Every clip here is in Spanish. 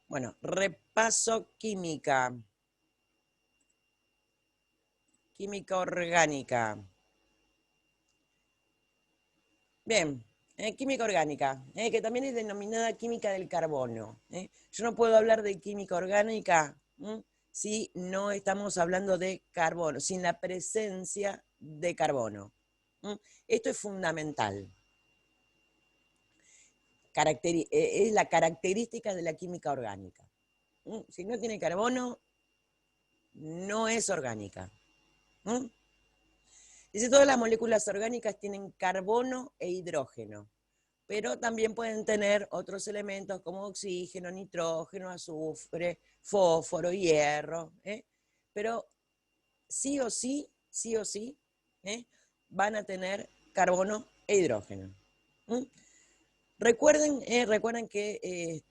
Bueno, repaso química. Química orgánica. Bien, química orgánica, que también es denominada química del carbono. Yo no puedo hablar de química orgánica si no estamos hablando de carbono, sin la presencia de carbono. Esto es fundamental. Es la característica de la química orgánica. Si no tiene carbono, no es orgánica. Dice, todas las moléculas orgánicas tienen carbono e hidrógeno, pero también pueden tener otros elementos como oxígeno, nitrógeno, azufre, fósforo, hierro, pero sí o sí, van a tener carbono e hidrógeno. Recuerden que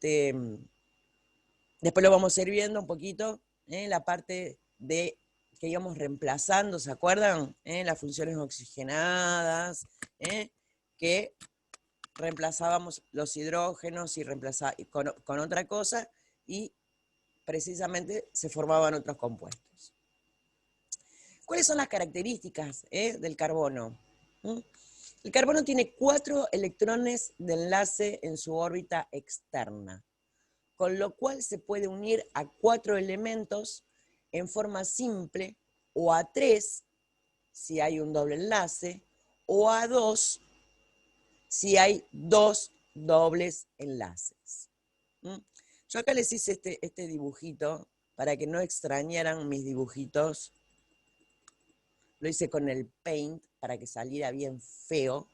después lo vamos a ir viendo un poquito, la parte de que íbamos reemplazando, ¿se acuerdan? Las funciones oxigenadas, que reemplazábamos los hidrógenos y con otra cosa y precisamente se formaban otros compuestos. ¿Cuáles son las características del carbono? El carbono tiene 4 electrones de enlace en su órbita externa, con lo cual se puede unir a 4 elementos en forma simple, o a 3 si hay un doble enlace, o a 2 si hay 2 dobles enlaces. Yo acá les hice este dibujito para que no extrañaran mis dibujitos. Lo hice con el Paint para que saliera bien feo.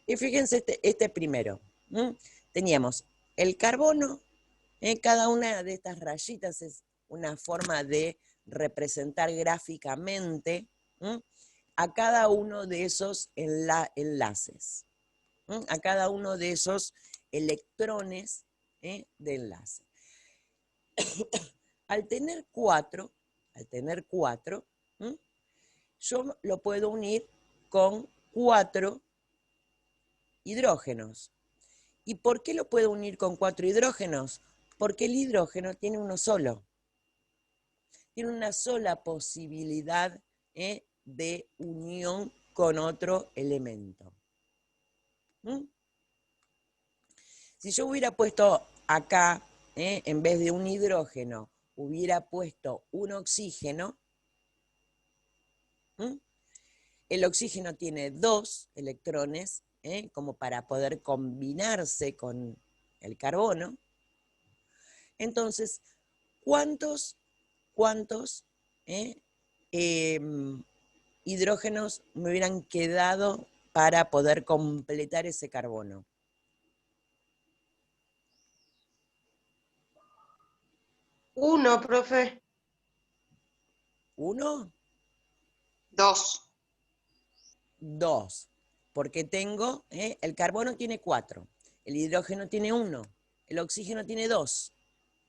Y fíjense este primero. Teníamos el carbono. Cada una de estas rayitas es una forma de representar gráficamente a cada uno de esos enlaces, a cada uno de esos electrones de enlace. Al tener cuatro, yo lo puedo unir con 4 hidrógenos. ¿Y por qué lo puedo unir con 4 hidrógenos? Porque el hidrógeno tiene uno solo. Tiene una sola posibilidad de unión con otro elemento. Si yo hubiera puesto acá, en vez de un hidrógeno, hubiera puesto un oxígeno, el oxígeno tiene 2 electrones, como para poder combinarse con el carbono. Entonces, ¿cuántos hidrógenos me hubieran quedado para poder completar ese carbono? 1, profe. 1, 2. 2, porque tengo, el carbono tiene 4, el hidrógeno tiene 1, el oxígeno tiene 2.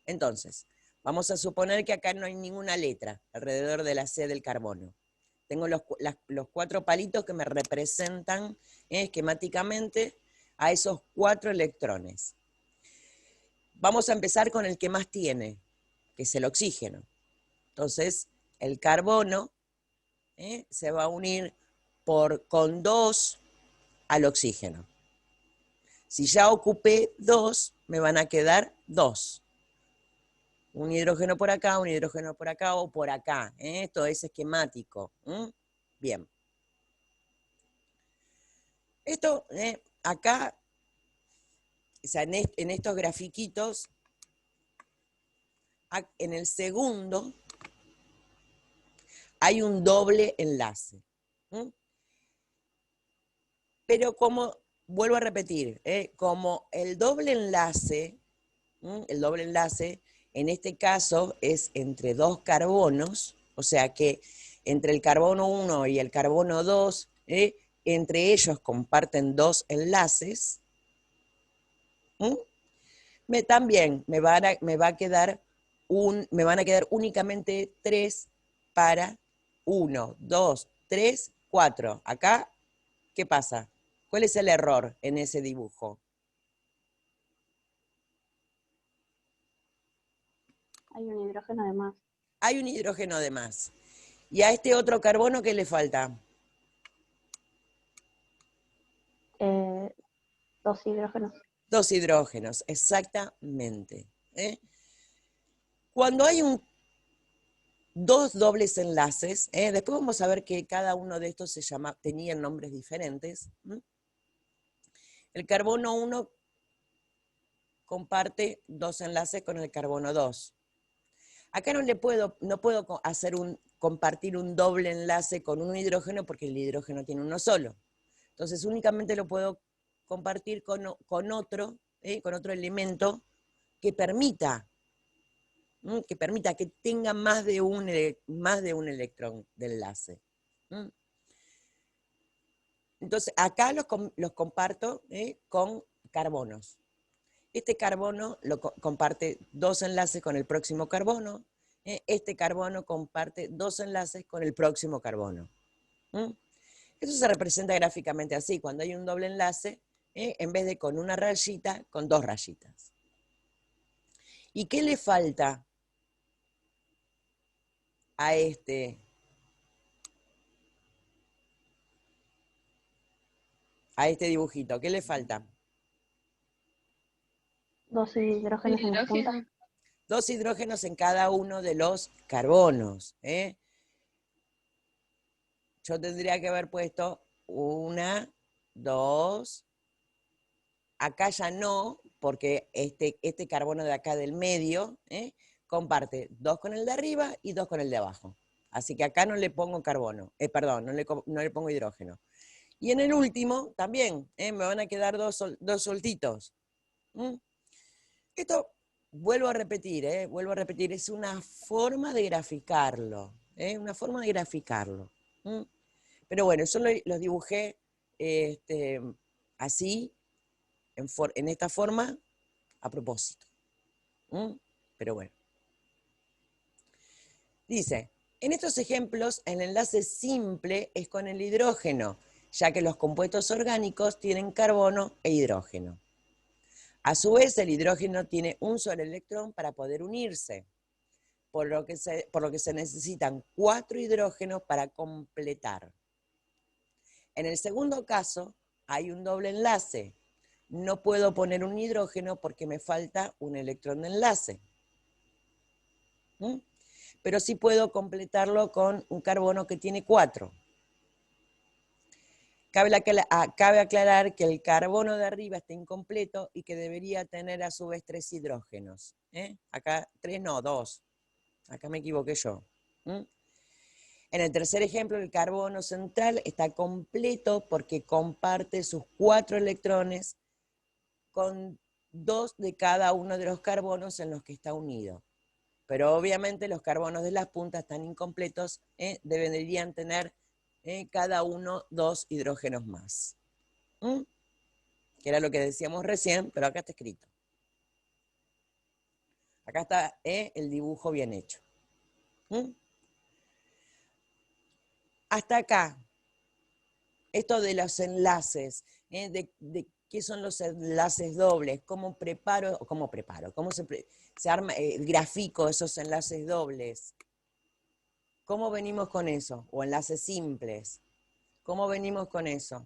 Entonces, vamos a suponer que acá no hay ninguna letra alrededor de la C del carbono. Tengo los 4 palitos que me representan esquemáticamente a esos 4 electrones. Vamos a empezar con el que más tiene, que es el oxígeno. Entonces, el carbono se va a unir con 2 al oxígeno. Si ya ocupé 2, me van a quedar 2. Un hidrógeno por acá o por acá. Esto es esquemático. Bien. Esto acá, o sea, en estos grafiquitos, en el segundo hay un doble enlace. Pero como, vuelvo a repetir, como el doble enlace en este caso es entre 2 carbonos, o sea que entre el carbono 1 y el carbono 2, entre ellos comparten 2 enlaces, también me van a quedar únicamente 3 para 1, 2, 3, 4. Acá, ¿qué pasa? ¿Cuál es el error en ese dibujo? Hay un hidrógeno de más. Hay un hidrógeno de más. ¿Y a este otro carbono qué le falta? 2 hidrógenos. 2 hidrógenos, exactamente. Cuando hay dos dobles enlaces, después vamos a ver que cada uno de estos tenían nombres diferentes. El carbono 1 comparte 2 enlaces con el carbono 2. Acá no puedo compartir un doble enlace con un hidrógeno porque el hidrógeno tiene uno solo. Entonces únicamente lo puedo compartir con otro elemento que permita que tenga más de un electrón de enlace. Entonces acá los comparto con carbonos. Este carbono comparte 2 enlaces con el próximo carbono. Este carbono comparte 2 enlaces con el próximo carbono. Eso se representa gráficamente así. Cuando hay un doble enlace, en vez de con una rayita, con 2 rayitas. ¿Y qué le falta a este dibujito? ¿Qué le falta? 2 hidrógenos en la punta. 2 hidrógenos en cada uno de los carbonos. Yo tendría que haber puesto 1, 2. Acá ya no, porque este carbono de acá del medio comparte 2 con el de arriba y 2 con el de abajo. Así que acá no le pongo carbono, no le pongo hidrógeno. Y en el último también, me van a quedar 2 soltitos. Esto, vuelvo a repetir, es una forma de graficarlo, una forma de graficarlo. Pero bueno, yo los dibujé así, en esta forma, a propósito. Pero bueno. Dice, en estos ejemplos, el enlace simple es con el hidrógeno, ya que los compuestos orgánicos tienen carbono e hidrógeno. A su vez, el hidrógeno tiene un solo electrón para poder unirse, por lo que se necesitan 4 hidrógenos para completar. En el segundo caso, hay un doble enlace. No puedo poner un hidrógeno porque me falta un electrón de enlace. Pero sí puedo completarlo con un carbono que tiene 4. Cabe aclarar que el carbono de arriba está incompleto y que debería tener a su vez 3 hidrógenos. Acá 3 no, 2. Acá me equivoqué yo. En el tercer ejemplo, el carbono central está completo porque comparte sus 4 electrones con 2 de cada uno de los carbonos en los que está unido. Pero obviamente los carbonos de las puntas están incompletos, deberían tener cada uno 2 hidrógenos más. Que era lo que decíamos recién, pero acá está escrito. Acá está el dibujo bien hecho. Hasta acá, esto de los enlaces, de qué son los enlaces dobles, cómo se arma, grafico esos enlaces dobles. ¿Cómo venimos con eso? O enlaces simples. ¿Cómo venimos con eso?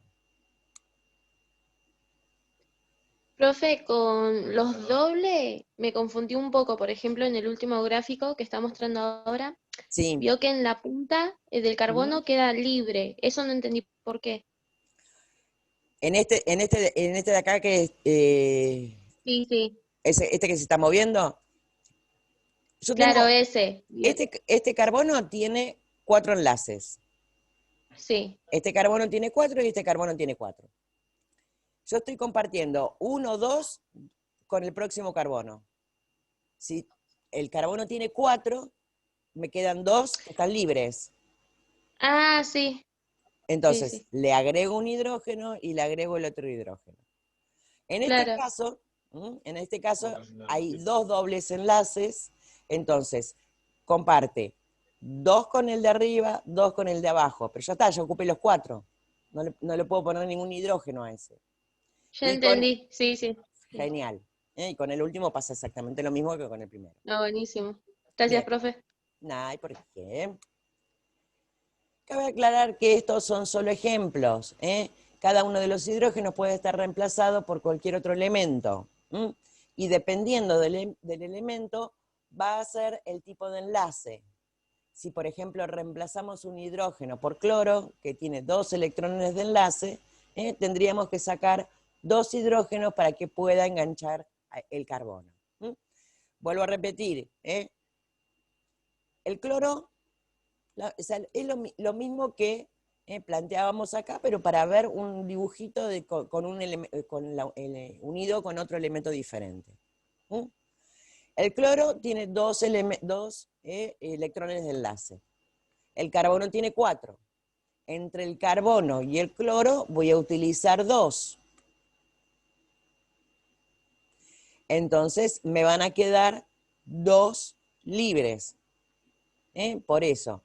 Profe, con los dobles me confundí un poco. Por ejemplo, en el último gráfico que está mostrando ahora, Sí. vio que en la punta del carbono queda libre. Eso no entendí por qué. En este de acá que Sí. este que se está moviendo. Claro, ese. Este carbono tiene 4 enlaces. Sí. Este carbono tiene 4 y este carbono tiene 4. Yo estoy compartiendo 1, 2 con el próximo carbono. Si el carbono tiene 4, me quedan 2 que están libres. Ah, sí. Entonces, Sí. le agrego un hidrógeno y le agrego el otro hidrógeno. En este caso hay 2 dobles enlaces, entonces comparte 2 con el de arriba, 2 con el de abajo, pero ya está, ya ocupé los 4. No le puedo poner ningún hidrógeno a ese. Ya entendí, sí. Genial. Y con el último pasa exactamente lo mismo que con el primero. No, buenísimo. Gracias, Bien. profe. No hay por qué. Cabe aclarar que estos son solo ejemplos, ¿eh? Cada uno de los hidrógenos puede estar reemplazado por cualquier otro elemento. Y dependiendo del elemento, va a ser el tipo de enlace. Si, por ejemplo, reemplazamos un hidrógeno por cloro, que tiene 2 electrones de enlace, tendríamos que sacar 2 hidrógenos para que pueda enganchar el carbono. Vuelvo a repetir, el cloro o sea, es lo mismo que planteábamos acá, pero para ver un dibujito unido con otro elemento diferente. El cloro tiene 2 electrones de enlace. El carbono tiene 4. Entre el carbono y el cloro voy a utilizar 2. Entonces me van a quedar 2 libres. Por eso,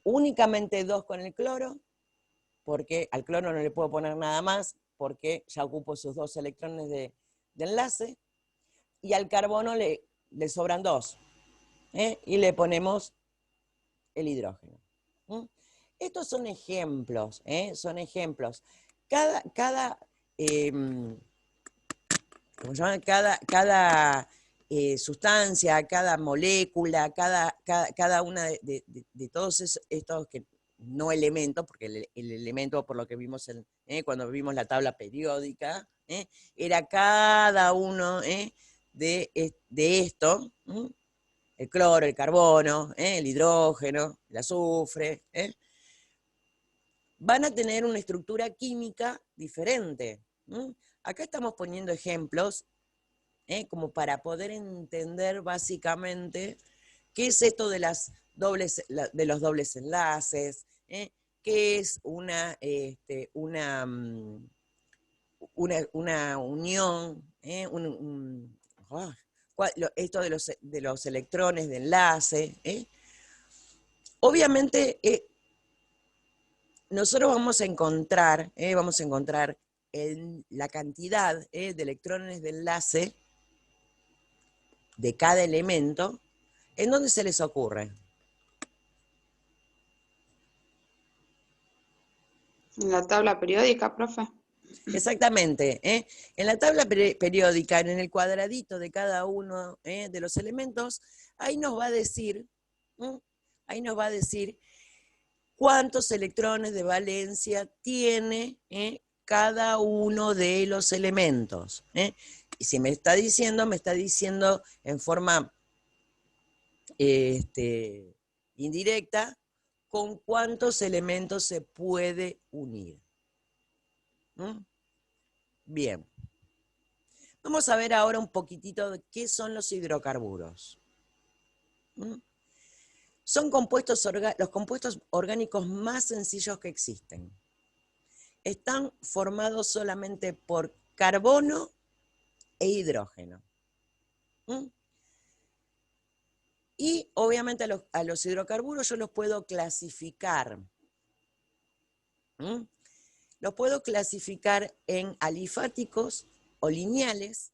únicamente 2 con el cloro, porque al cloro no le puedo poner nada más, porque ya ocupo sus 2 electrones de enlace, y al carbono le sobran 2, y le ponemos el hidrógeno. Estos son ejemplos, son ejemplos. Cada sustancia, cada molécula, cada una de todos estos que no elementos, porque el elemento, por lo que vimos cuando vimos la tabla periódica, era cada uno de esto, el cloro, el carbono, el hidrógeno, el azufre, van a tener una estructura química diferente. Acá estamos poniendo ejemplos como para poder entender básicamente qué es esto de los dobles enlaces, qué es una unión, esto de los electrones de enlace. Obviamente, nosotros vamos a encontrar la cantidad de electrones de enlace de cada elemento. ¿En dónde se les ocurre? En la tabla periódica, profe. Exactamente. En la tabla periódica, en el cuadradito de cada uno de los elementos, ahí nos va a decir cuántos electrones de valencia tiene cada uno de los elementos. Y si me está diciendo en forma indirecta con cuántos elementos se puede unir. Bien. Vamos a ver ahora un poquitito de qué son los hidrocarburos. Son los compuestos orgánicos más sencillos que existen. Están formados solamente por carbono e hidrógeno. Y obviamente a los hidrocarburos yo los puedo clasificar. Los puedo clasificar en alifáticos o lineales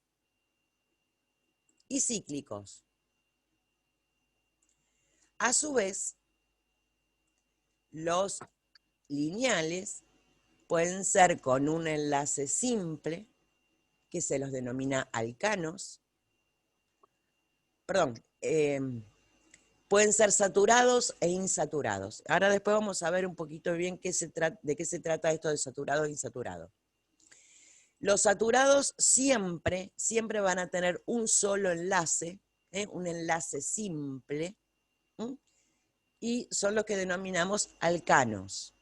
y cíclicos. A su vez, los lineales pueden ser con un enlace simple, que se los denomina alcanos. Perdón, pueden ser saturados e insaturados. Ahora después vamos a ver un poquito bien de qué se trata esto de saturado e insaturado. Los saturados siempre van a tener un solo enlace, un enlace simple, y son los que denominamos alcanos.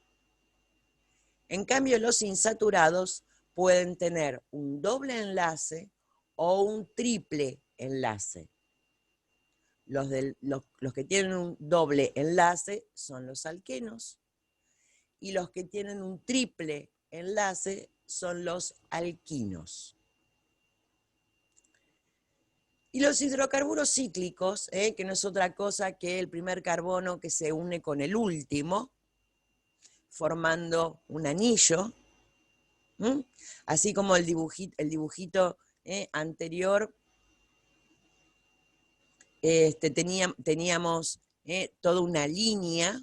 En cambio, los insaturados pueden tener un doble enlace o un triple enlace. Los que tienen un doble enlace son los alquenos, y los que tienen un triple enlace son los alquinos. Y los hidrocarburos cíclicos, que no es otra cosa que el primer carbono que se une con el último, formando un anillo, así como el dibujito anterior teníamos toda una línea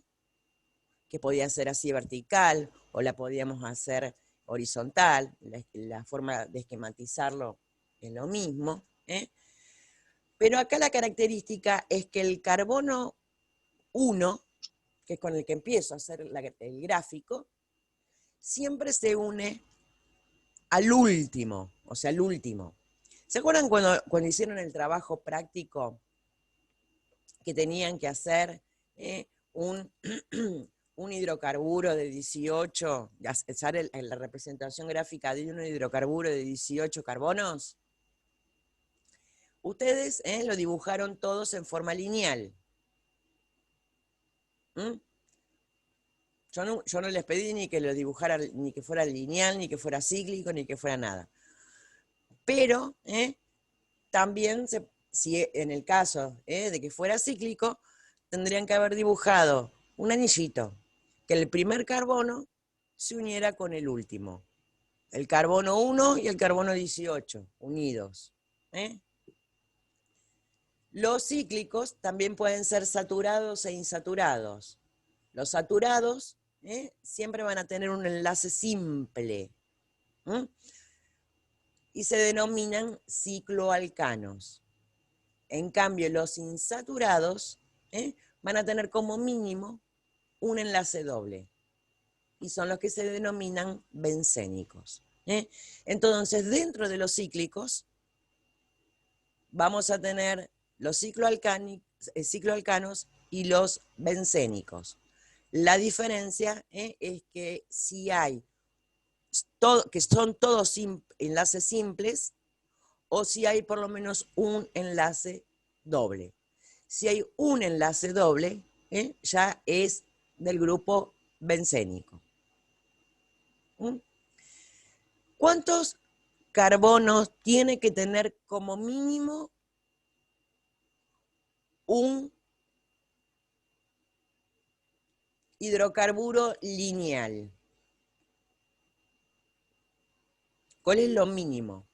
que podía ser así vertical, o la podíamos hacer horizontal, la forma de esquematizarlo es lo mismo, pero acá la característica es que el carbono 1, que es con el que empiezo a hacer el gráfico, siempre se une al último, o sea, al último. ¿Se acuerdan cuando hicieron el trabajo práctico que tenían que hacer un hidrocarburo de 18, hacer la representación gráfica de un hidrocarburo de 18 carbonos? Ustedes lo dibujaron todos en forma lineal. Yo no les pedí ni que lo dibujara, ni que fuera lineal, ni que fuera cíclico, ni que fuera nada. Pero también, si en el caso de que fuera cíclico, tendrían que haber dibujado un anillito, que el primer carbono se uniera con el último. El carbono 1 y el carbono 18, unidos. Los cíclicos también pueden ser saturados e insaturados. Los saturados siempre van a tener un enlace simple. Y se denominan cicloalcanos. En cambio, los insaturados van a tener como mínimo un enlace doble. Y son los que se denominan bencénicos. Entonces, dentro de los cíclicos, vamos a tener los cicloalcanos y los bencénicos. La diferencia es que si hay que son todos enlaces simples, o si hay por lo menos un enlace doble. Si hay un enlace doble, ya es del grupo bencénico. ¿Cuántos carbonos tiene que tener como mínimo un hidrocarburo lineal? ¿Cuál es lo mínimo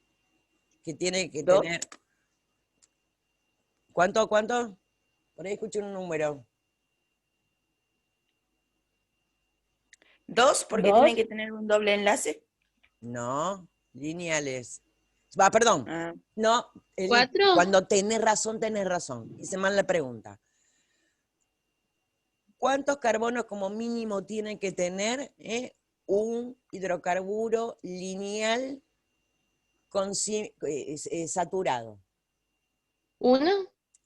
que tiene que tener? ¿Cuánto? Por ahí escuché un número. 2, porque tiene que tener un doble enlace. No, lineales. Perdón. No, 4. cuando tenés razón. Hice mal la pregunta. ¿Cuántos carbonos como mínimo tiene que tener un hidrocarburo lineal saturado? 1.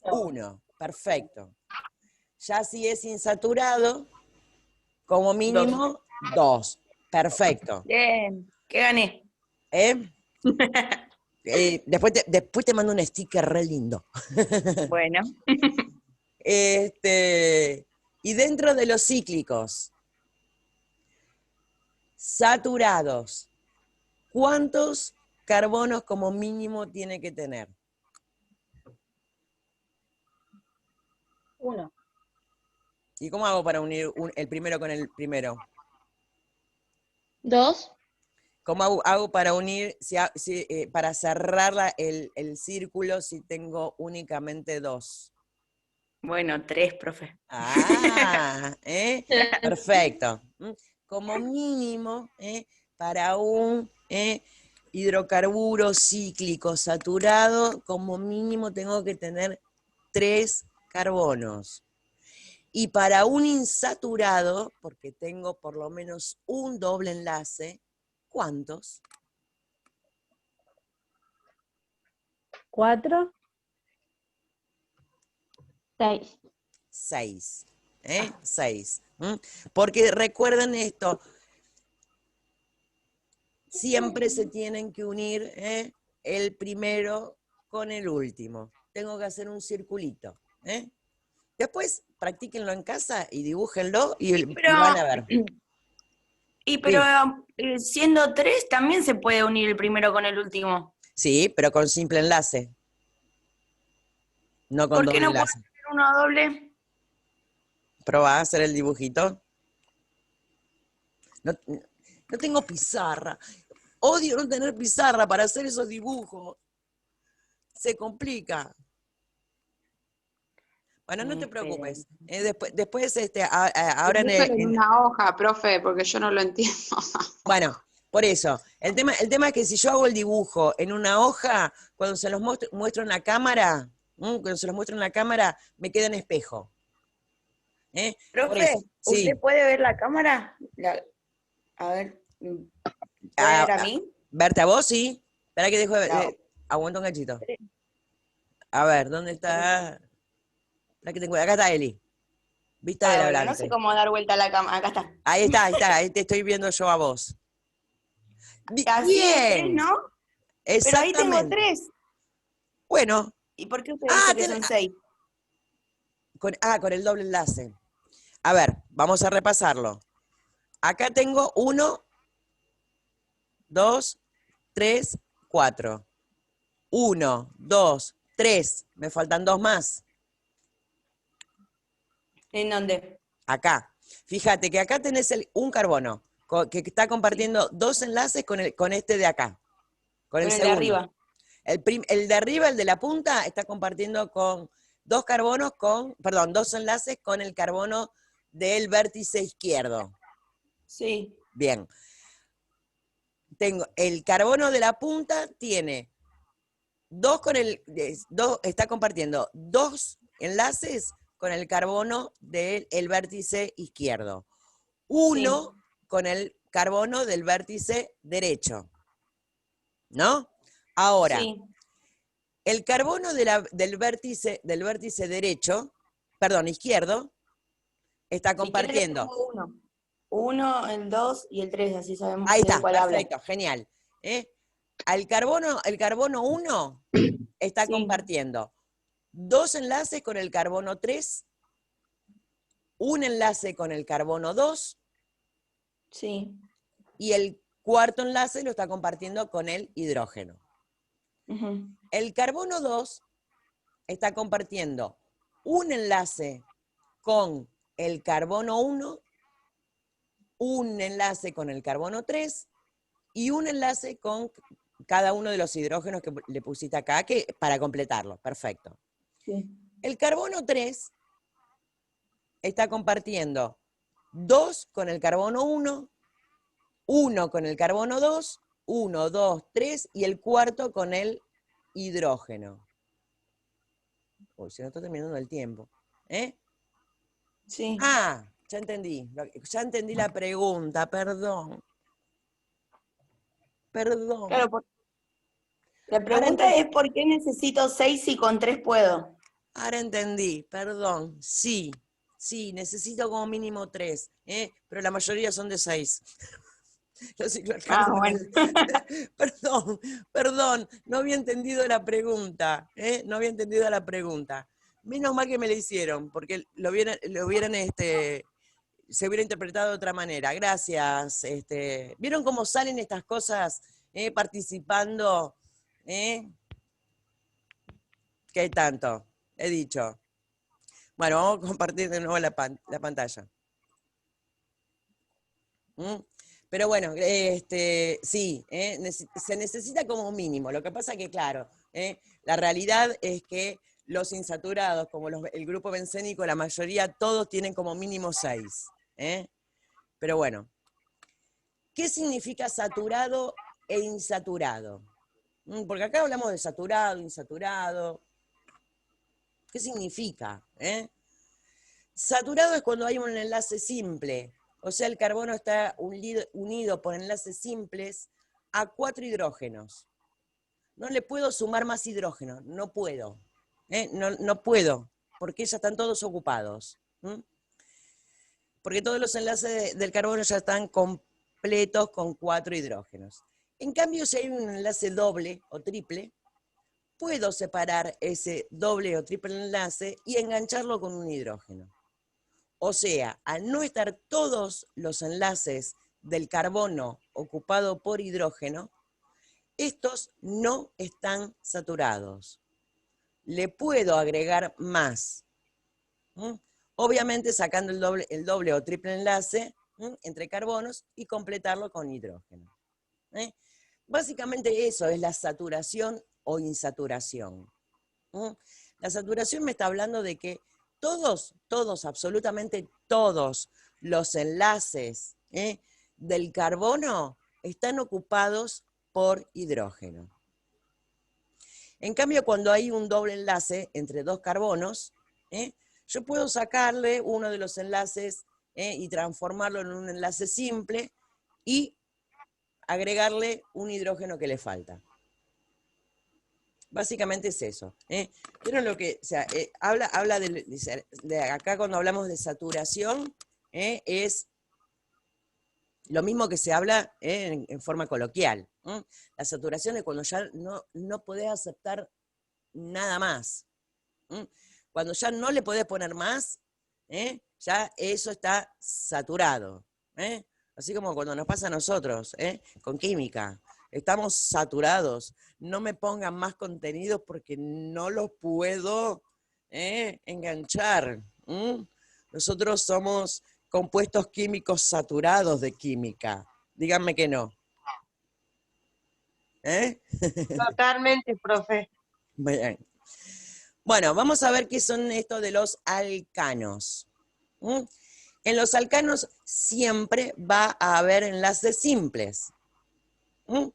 1, perfecto. Ya si es insaturado, como mínimo 2. Perfecto. Bien, ¿qué gané? Después te mando un sticker re lindo. Bueno. Y dentro de los cíclicos saturados, ¿cuántos carbonos como mínimo tiene que tener? 1. ¿Y cómo hago para unir el primero con el primero? 2. ¿Cómo hago para unir, para cerrar el círculo si tengo únicamente 2? Bueno, 3, profe. Perfecto. Como mínimo, para un hidrocarburo cíclico saturado, como mínimo tengo que tener 3 carbonos. Y para un insaturado, porque tengo por lo menos un doble enlace, ¿cuántos? 4. 6. 6. 6. Porque recuerden esto, siempre se tienen que unir el primero con el último. Tengo que hacer un circulito. Después practíquenlo en casa y dibújenlo y van a ver. Pero siendo 3 también se puede unir el primero con el último. Sí, pero con simple enlace. No con ¿Por qué doble no puede enlace. ser uno doble? ¿Probá a hacer el dibujito? No tengo pizarra. Odio no tener pizarra para hacer esos dibujos. Se complica. Bueno, no te Esperen. preocupes. Después ahora Dibújalo en una hoja, profe, porque yo no lo entiendo. bueno, por eso. El tema es que si yo hago el dibujo en una hoja, cuando se los muestro en la cámara, me queda en espejo. Por Profe, eso, sí. ¿usted puede ver la cámara? A ver, ¿puede ver a mí? ¿Verte a vos? Sí. Espera que dejo No. aguanta un cachito. A ver, ¿dónde está? Espera que acá está Eli. Vista del Bueno, no sé hablante. cómo dar vuelta a la cámara. Acá está. Ahí está, ahí te estoy viendo yo a vos. Así es 3, Bien, ¿no? Pero ahí tengo exactamente. 3. Bueno, ¿Y por qué usted dice que son 6? con el doble enlace. A ver, vamos a repasarlo. Acá tengo 1, 2, 3, 4. 1, 2, 3. Me faltan 2 más. ¿En dónde? Acá. Fíjate que acá tenés un carbono que está compartiendo 2 enlaces con este de acá. Con el Con el de segundo. arriba. El de arriba, el de la punta, está compartiendo con 2 enlaces con el carbono del vértice izquierdo. Sí. Bien. Tengo el carbono de la punta tiene está compartiendo 2 enlaces con el carbono del vértice izquierdo. 1 con el carbono del vértice derecho. ¿No? Ahora, Sí. el carbono del vértice derecho, perdón, izquierdo, está compartiendo. Si quiere, le pongo 1, el 2 y el 3, así sabemos Ahí de está, cuál perfecto, habla. genial. El carbono 1 está compartiendo 2 enlaces con el carbono 3, un enlace con el carbono 2, Sí. y el cuarto enlace lo está compartiendo con el hidrógeno. Ujú. El carbono 2 está compartiendo un enlace con el carbono 1, un enlace con el carbono 3 y un enlace con cada uno de los hidrógenos que le pusiste acá para completarlo. Perfecto. Sí. El carbono 3 está compartiendo 2 con el carbono 1, 1 con el carbono 2, 1, 2, 3 y el cuarto con el hidrógeno. Uy, se nos está terminando el tiempo. Sí. Ah, ya entendí la pregunta, perdón. Claro, la pregunta es ¿por qué necesito 6 si con 3 puedo? Ahora entendí, perdón. Sí, necesito como mínimo 3, pero la mayoría son de 6. Los cicloalcanos. Bueno. Perdón, no había entendido la pregunta, no había entendido la pregunta. Menos mal que me la hicieron, porque se hubiera interpretado de otra manera. Gracias. ¿Vieron cómo salen estas cosas participando? ¿Qué tanto? He dicho. Bueno, vamos a compartir de nuevo la pantalla. Pero bueno, sí, se necesita como mínimo. Lo que pasa que, claro, la realidad es que los insaturados, como el grupo bencénico, la mayoría, todos tienen como mínimo 6. Pero bueno, ¿qué significa saturado e insaturado? Porque acá hablamos de saturado, insaturado. ¿Qué significa? Saturado es cuando hay un enlace simple. O sea, el carbono está unido por enlaces simples a 4 hidrógenos. No le puedo sumar más hidrógenos, no puedo. No puedo, porque ya están todos ocupados. Porque todos los enlaces del carbono ya están completos con 4 hidrógenos. En cambio, si hay un enlace doble o triple, puedo separar ese doble o triple enlace y engancharlo con un hidrógeno. O sea, al no estar todos los enlaces del carbono ocupado por hidrógeno, estos no están saturados. Le puedo agregar más. Obviamente sacando el doble o triple enlace entre carbonos y completarlo con hidrógeno. Básicamente eso es la saturación o insaturación. La saturación me está hablando de que todos, absolutamente todos los enlaces del carbono están ocupados por hidrógeno. En cambio, cuando hay un doble enlace entre dos carbonos, yo puedo sacarle uno de los enlaces y transformarlo en un enlace simple y agregarle un hidrógeno que le falta. Básicamente es eso. ¿Vieron lo que, o sea, habla de acá cuando hablamos de saturación, es lo mismo que se habla en forma coloquial. La saturación es cuando ya no podés aceptar nada más. Cuando ya no le podés poner más, ya eso está saturado. Así como cuando nos pasa a nosotros, con química. Estamos saturados. No me pongan más contenidos porque no los puedo enganchar. Nosotros somos compuestos químicos saturados de química. Díganme que no. Totalmente, profe. Bien. Bueno, vamos a ver qué son esto de los alcanos. En los alcanos siempre va a haber enlaces simples.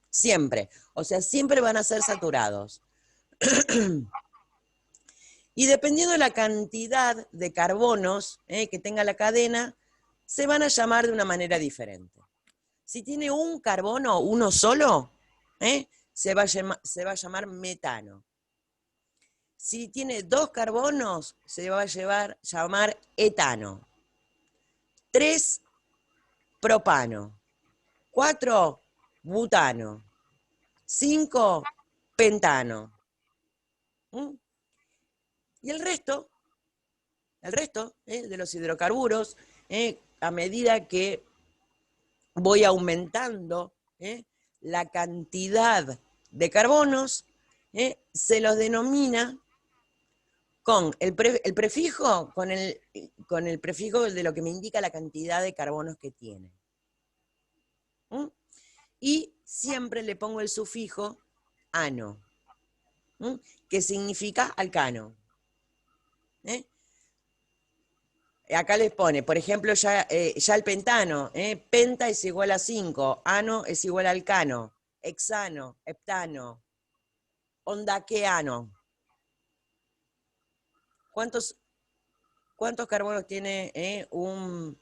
Siempre. O sea, siempre van a ser saturados. Y dependiendo de la cantidad de carbonos que tenga la cadena, se van a llamar de una manera diferente. Si tiene un carbono, uno solo, se va a llamar metano. Si tiene 2 carbonos, se va a llamar etano. 3, propano. 4, butano. 5, pentano. Y el resto de los hidrocarburos, a medida que voy aumentando la cantidad de carbonos, se los denomina con el prefijo, con el prefijo de lo que me indica la cantidad de carbonos que tiene. Y siempre le pongo el sufijo ano, que significa alcano. Acá les pone, por ejemplo, ya el pentano, penta es igual a 5, ano es igual a alcano, hexano, heptano, ondaqueano. ¿Cuántos carbonos tiene un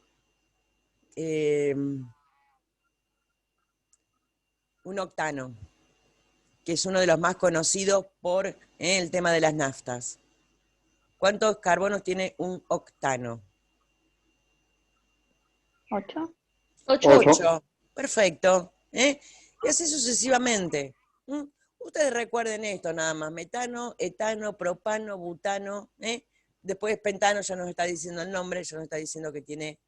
octano? Que es uno de los más conocidos por el tema de las naftas. ¿Cuántos carbonos tiene un octano? 8. 8. Perfecto. Y así sucesivamente. Ustedes recuerden esto nada más. Metano, etano, propano, butano. Después pentano ya nos está diciendo el nombre, ya nos está diciendo que tiene.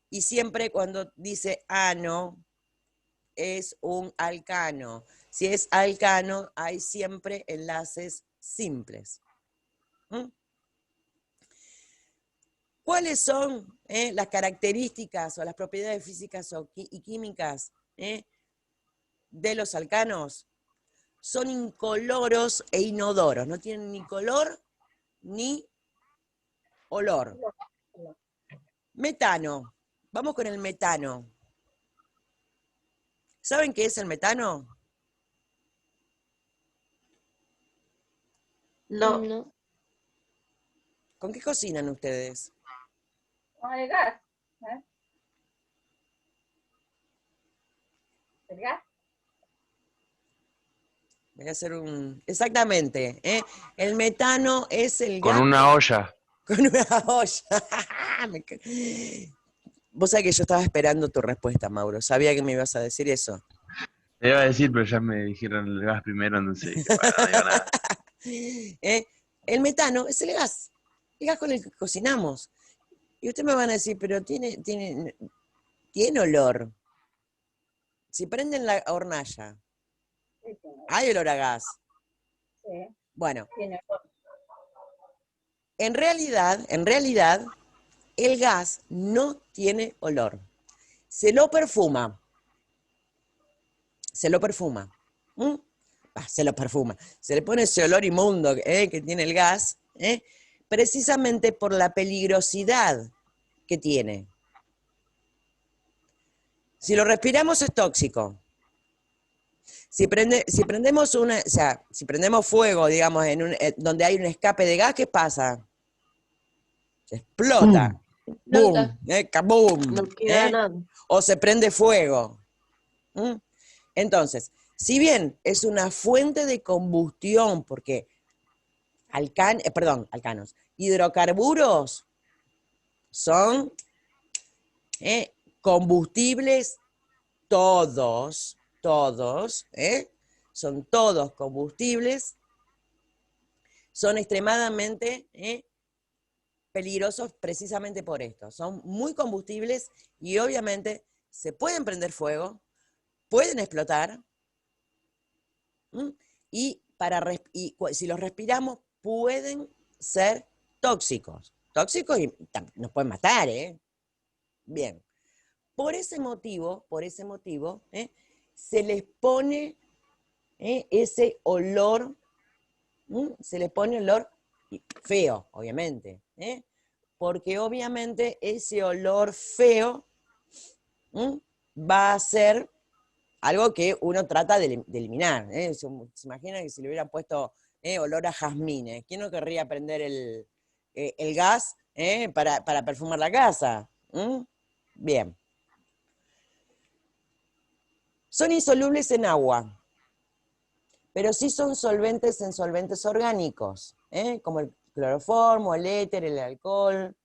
Y siempre cuando dice ano, es un alcano. Si es alcano, hay siempre enlaces simples. ¿Cuáles son las características o las propiedades físicas y químicas de los alcanos? Son incoloros e inodoros, no tienen ni color ni olor. Metano, vamos con el metano. ¿Saben qué es el metano? No. ¿Con qué cocinan ustedes? Con el gas. ¿El gas? Voy a hacer un... Exactamente. El metano es el gas... Con una olla. Con una olla. Vos sabés que yo estaba esperando tu respuesta, Mauro. Sabía que me ibas a decir eso. Te iba a decir, pero ya me dijeron el gas primero, entonces dije, bueno, no digo nada. El metano es el gas con el que cocinamos. Y ustedes me van a decir, pero tiene olor. Si prenden la hornalla, Sí, hay olor a gas. sí, Bueno, tiene. en realidad, el gas no tiene olor. Se lo perfuma. Se lo perfuma. Se le pone ese olor inmundo que tiene el gas, precisamente por la peligrosidad que tiene. Si lo respiramos es tóxico. Si prendemos si prendemos fuego, digamos, donde hay un escape de gas, ¿qué pasa? Se explota. Explota. ¡Bum! ¡Kaboom! No queda nada. O se prende fuego. ¿Mm? Entonces, si bien es una fuente de combustión, porque hidrocarburos son combustibles todos, son todos combustibles, son extremadamente peligrosos precisamente por esto. Son muy combustibles y obviamente se pueden prender fuego, pueden explotar, y si los respiramos pueden ser tóxicos. Tóxicos y nos pueden matar, ¿eh? Bien. Por ese motivo, se les pone ese olor, se les pone olor feo, obviamente, porque obviamente ese olor feo va a ser algo que uno trata de eliminar. Se imagina que si le hubieran puesto olor a jazmín, ¿quién no querría prender el gas para perfumar la casa? Bien. Son insolubles en agua, pero sí son solventes en solventes orgánicos, como el cloroformo, el éter, el alcohol.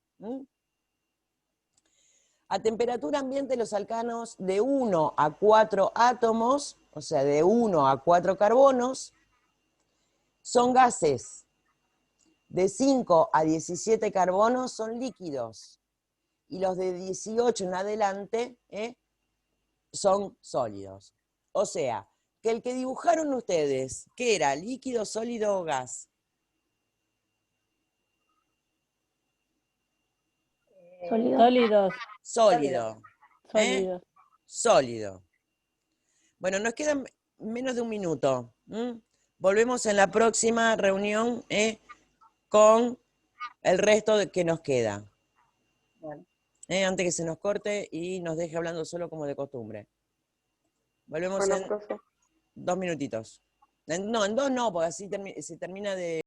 A temperatura ambiente los alcanos de 1 a 4 átomos, o sea, de 1 a 4 carbonos, son gases. De 5 a 17 carbonos son líquidos. Y los de 18 en adelante son sólidos. O sea, que el que dibujaron ustedes, ¿qué era? ¿Líquido, sólido o gas? Sólido. Sólidos. Sólido. Sólidos. Sólido. Bueno, nos quedan menos de un minuto. Volvemos en la próxima reunión con el resto que nos queda. Bueno. Antes que se nos corte y nos deje hablando solo como de costumbre. Volvemos Bueno, en profe. 2 minutitos. No, en 2 no, porque así se termina de...